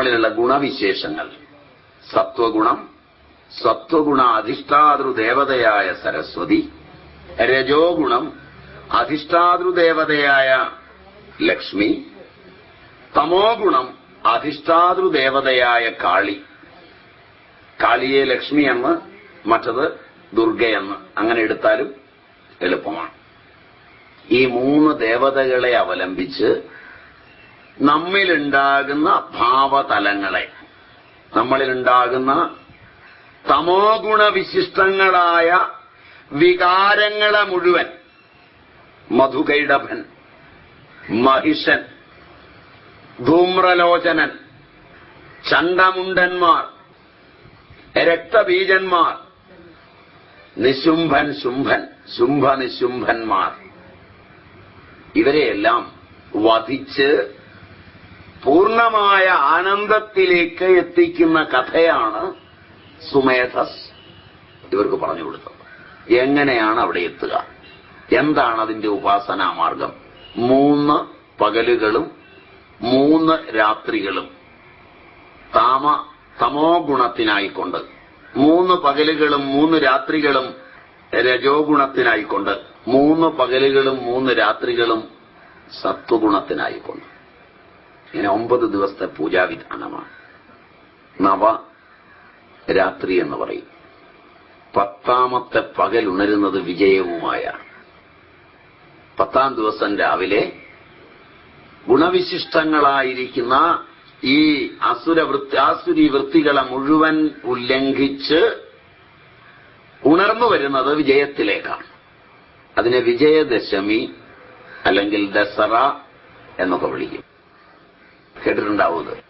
നമ്മളിലുള്ള ഗുണവിശേഷങ്ങൾ. സത്വഗുണം, സത്വഗുണ അധിഷ്ഠാതൃദേവതയായ സരസ്വതി. രജോ ഗുണം, അധിഷ്ഠാതൃദേവതയായ ലക്ഷ്മി. തമോ ഗുണം, അധിഷ്ഠാതൃദേവതയായ കാളി. കാളിയെ ലക്ഷ്മി എന്ന്, മറ്റത് ദുർഗയെന്ന് അങ്ങനെ എടുത്താലും എളുപ്പമാണ്. ഈ മൂന്ന് ദേവതകളെ അവലംബിച്ച് നമ്മിലുണ്ടാകുന്ന ഭാവതലങ്ങളെ, നമ്മളിലുണ്ടാകുന്ന തമോ ഗുണവിശിഷ്ടങ്ങളായ വികാരങ്ങളെ മുഴുവൻ മധുകൈടഭൻ, മഹിഷൻ, ധൂമ്രലോചനൻ, ചണ്ഡമുണ്ടന്മാർ, രക്തബീജന്മാർ, നിശുംഭൻ ശുംഭൻ, ശുംഭനിശുംഭന്മാർ, ഇവരെയെല്ലാം വധിച്ച് പൂർണ്ണമായ ആനന്ദത്തിലേക്ക് എത്തിക്കുന്ന കഥയാണ് സുമേധസ് ഇവർക്ക് പറഞ്ഞു കൊടുത്തത്. എങ്ങനെയാണ് അവിടെ എത്തുക, എന്താണ് അതിന്റെ ഉപാസനാമാർഗം? 3 പകലുകളും 3 രാത്രികളും തമോ ഗുണത്തിനായിക്കൊണ്ട്, 3 പകലുകളും 3 രാത്രികളും രജോ ഗുണത്തിനായിക്കൊണ്ട്, 3 പകലുകളും 3 രാത്രികളും സത്വഗുണത്തിനായിക്കൊണ്ട്. ഇങ്ങനെ 9 ദിവസത്തെ പൂജാവിധാനമാണ്. നവരാത്രി എന്ന് പറയും. 10ാമത്തെ പകൽ ഉണരുന്നത് വിജയവുമായാണ്. 10ാം ദിവസം രാവിലെ ഗുണവിശിഷ്ടങ്ങളായിരിക്കുന്ന ഈ ആസുരി വൃത്തികളെ മുഴുവൻ ഉല്ലംഘിച്ച് ഉണർന്നു വരുന്നത് വിജയത്തിലേക്കാണ്. അതിനെ വിജയദശമി അല്ലെങ്കിൽ ദസറ എന്നൊക്കെ വിളിക്കും. കേട്ടിട്ടുണ്ടാവുന്നത്.